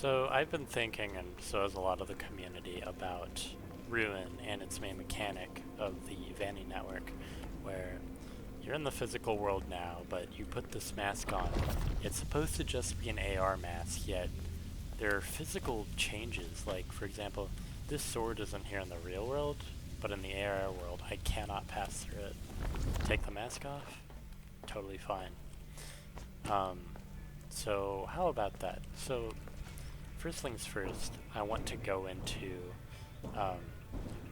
So I've been thinking, and so has a lot of the community, about Ruin and its main mechanic of the VANNI network, where you're in the physical world now, but you put this mask on. It's supposed to just be an AR mask, yet there are physical changes. Like, for example, this sword isn't here in the real world, but in the AR world, I cannot pass through it. Take the mask off, totally fine. So how about that? So first things first, I want to go into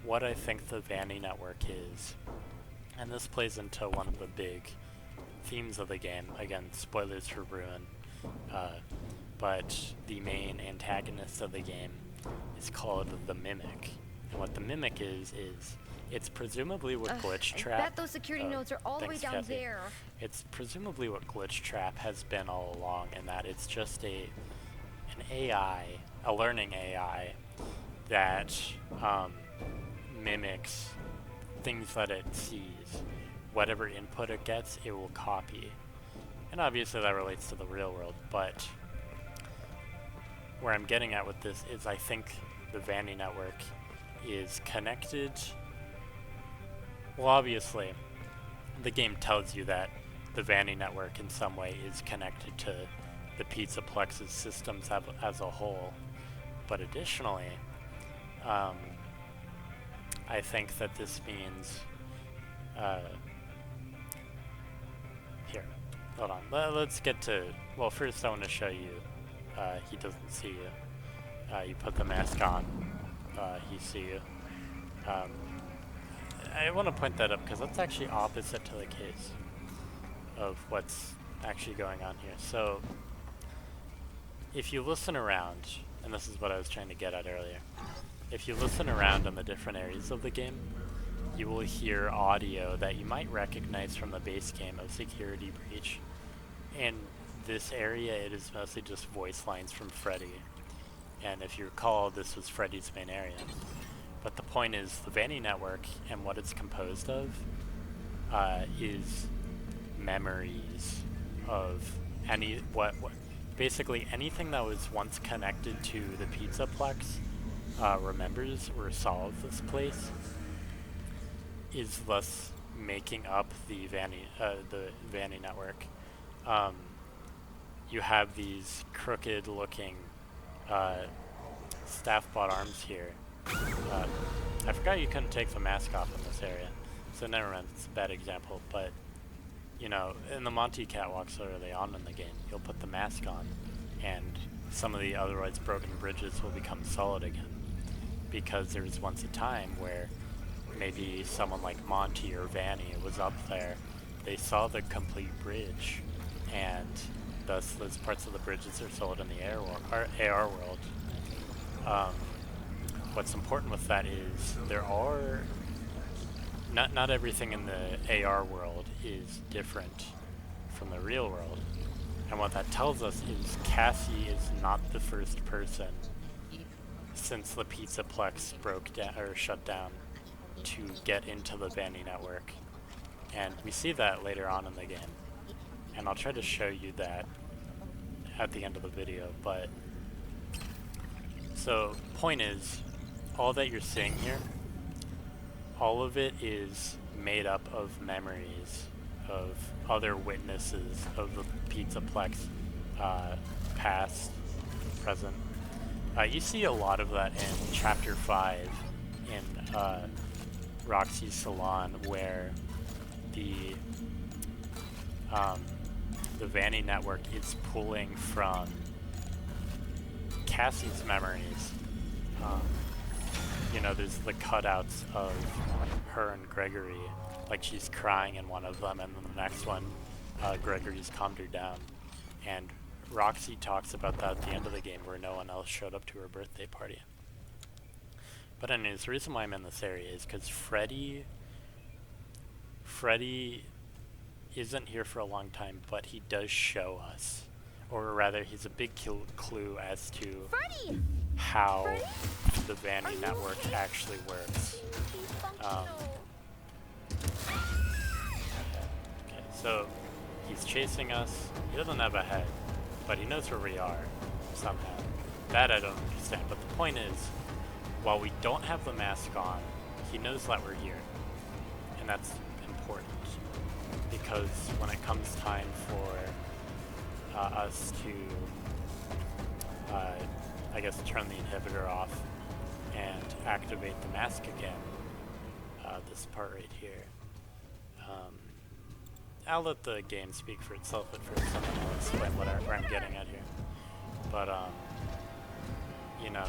what I think the VANNI network is. And this plays into one of the big themes of the game. Again, spoilers for Ruin. But the main antagonist of the game is called the Mimic. And what the Mimic is it's presumably what Glitch Trap... I bet those security nodes are all the way down Cassie. there. It's presumably what Glitch Trap has been all along, in that it's just an AI, a learning AI, that mimics things that it sees. Whatever input it gets, it will copy. And obviously that relates to the real world, but where I'm getting at with this is I think the VANNI network is connected. Well, obviously, the game tells you that the VANNI network in some way is connected to the Pizzaplex's systems as a whole. But additionally, I think that this means... here, hold on. Let's get to... Well, first I want to show you. He doesn't see you. You put the mask on. He see you. I want to point that up because that's actually opposite to the case of what's actually going on here. So, if you listen around, and this is what I was trying to get at earlier, if you listen around in the different areas of the game, you will hear audio that you might recognize from the base game of Security Breach. In this area, it is mostly just voice lines from Freddy. And if you recall, this was Freddy's main area. But the point is, the VANNI network and what it's composed of is memories of basically anything that was once connected to the Pizzaplex remembers or solves this place, is thus making up the VANNI network. You have these crooked-looking staff-bought arms here. I forgot you couldn't take the mask off in this area, so never mind, it's a bad example, but, you know, in the Monty catwalks early on in the game, you'll put the mask on, and some of the otherwise broken bridges will become solid again, because there was once a time where maybe someone like Monty or VANNI was up there, they saw the complete bridge, and thus those parts of the bridges are solid in the AR world. What's important with that is there are not everything in the AR world is different from the real world, and what that tells us is Cassie is not the first person since the Pizzaplex broke down or shut down to get into the VANNI network, and we see that later on in the game, and I'll try to show you that at the end of the video. But so point is, all that you're seeing here, all of it is made up of memories of other witnesses of the Pizzaplex, past, present. You see a lot of that in Chapter 5 in Roxy's Salon, where the VANNI network is pulling from Cassie's memories. You know, there's the cutouts of her and Gregory, like she's crying in one of them, and then the next one, Gregory's calmed her down. And Roxy talks about that at the end of the game, where no one else showed up to her birthday party. But anyways, the reason why I'm in this area is because Freddy isn't here for a long time, but he does show us, or rather, he's a big clue as to Freddy! how Freddy? the VANNI network actually works. Okay, so he's chasing us. He doesn't have a head, but he knows where we are somehow. That I don't understand. But the point is, while we don't have the mask on, he knows that we're here. And that's important. Because when it comes time for us to, I guess, turn the inhibitor off and activate the mask again, this part right here, I'll let the game speak for itself, but first I'll explain where I'm getting at here. But, you know,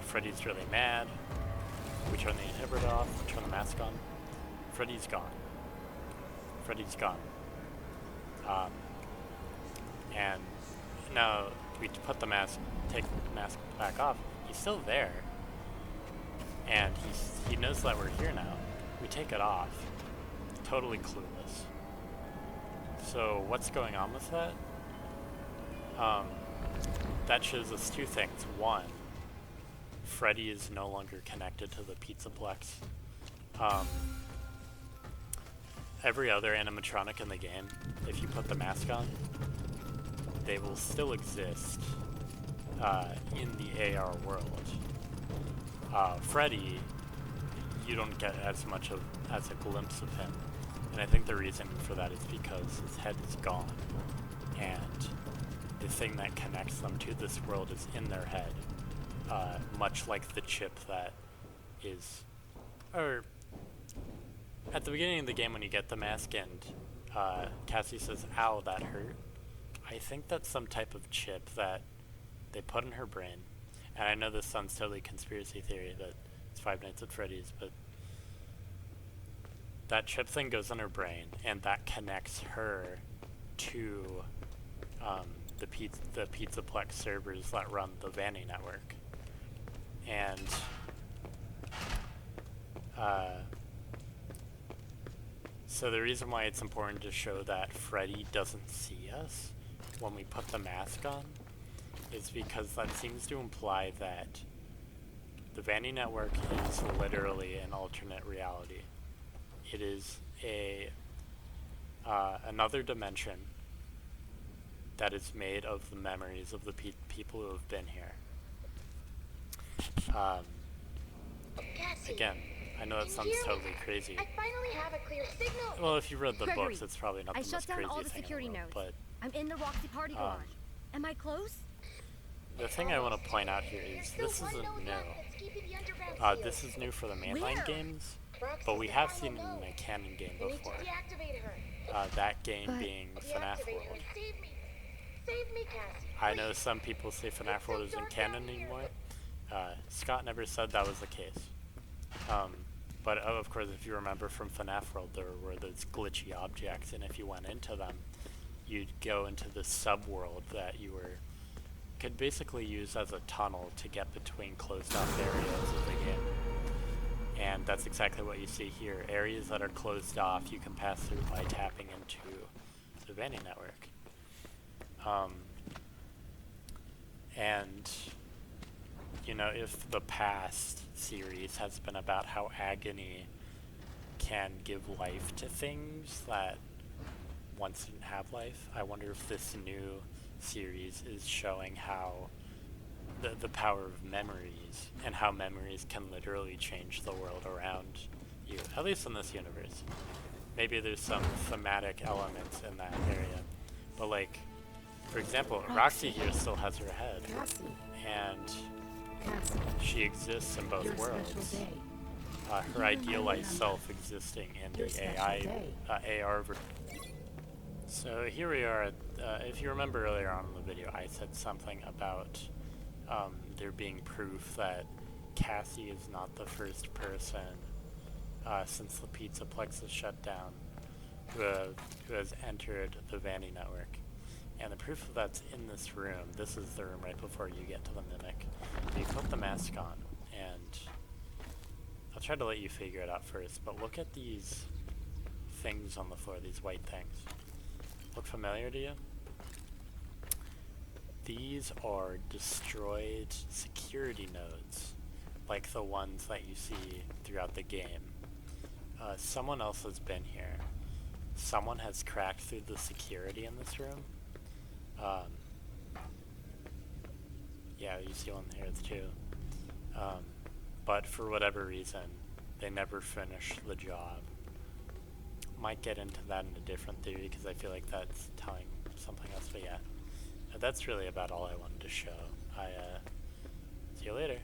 Freddy's really mad. We turn the inhibitor off, turn the mask on. Freddy's gone. Freddy's gone. And now we put the mask, take the mask back off. He's still there. And he knows that we're here now. We take it off. Totally clueless. So what's going on with that? That shows us two things. One, Freddy is no longer connected to the Pizzaplex. Every other animatronic in the game, if you put the mask on, they will still exist in the AR world. Freddy, you don't get as much as a glimpse of him. And I think the reason for that is because his head is gone. And the thing that connects them to this world is in their head. Much like the chip that is... Or... At the beginning of the game when you get the mask and Cassie says, "Ow, that hurt." I think that's some type of chip that they put in her brain. And I know this sounds totally conspiracy theory that it's Five Nights at Freddy's, but that chip thing goes in her brain, and that connects her to the Pizzaplex servers that run the VANNI network. And so the reason why it's important to show that Freddy doesn't see us when we put the mask on is because that seems to imply that the VANNI network is literally an alternate reality. It is another dimension that is made of the memories of the people who have been here. Cassie, again, I know that sounds totally crazy. I finally have a clear signal. Well, if you read the Gregory, books, it's probably not the most crazy all the thing security in the world, nodes. but I'm in the Roxy party garage. Am I close? the thing I want to point out here is this isn't new. This is new for the mainline games, but we have seen it in a canon game before. That game being FNaF World. Save me, Cassie. I know some people say FNaF World isn't canon anymore. Scott never said that was the case. But of course, if you remember from FNaF World, there were those glitchy objects, and if you went into them, you'd go into the sub-world that you could basically use as a tunnel to get between closed-off areas of the game. And that's exactly what you see here. Areas that are closed off, you can pass through by tapping into the VANNI network. And, you know, if the past series has been about how agony can give life to things that once didn't have life, I wonder if this new series is showing how the power of memories and how memories can literally change the world around you, at least in this universe. Maybe there's some thematic elements in that area, but like, for example, Roxy here still has her head, and she exists in both worlds. Her idealized self existing in the AR version. So here we are. If you remember earlier on in the video, I said something about there being proof that Cassie is not the first person since the Pizzaplex is shut down who has entered the VANNI network. And the proof of that's in this room. This is the room right before you get to the Mimic. You put the mask on, and I'll try to let you figure it out first, but look at these things on the floor, these white things. Look familiar to you? These are destroyed security nodes, like the ones that you see throughout the game. Someone else has been here. Someone has cracked through the security in this room. you see one here too. But for whatever reason, they never finish the job. Might get into that in a different theory because I feel like that's telling something else, but yeah. That's really about all I wanted to show. See you later.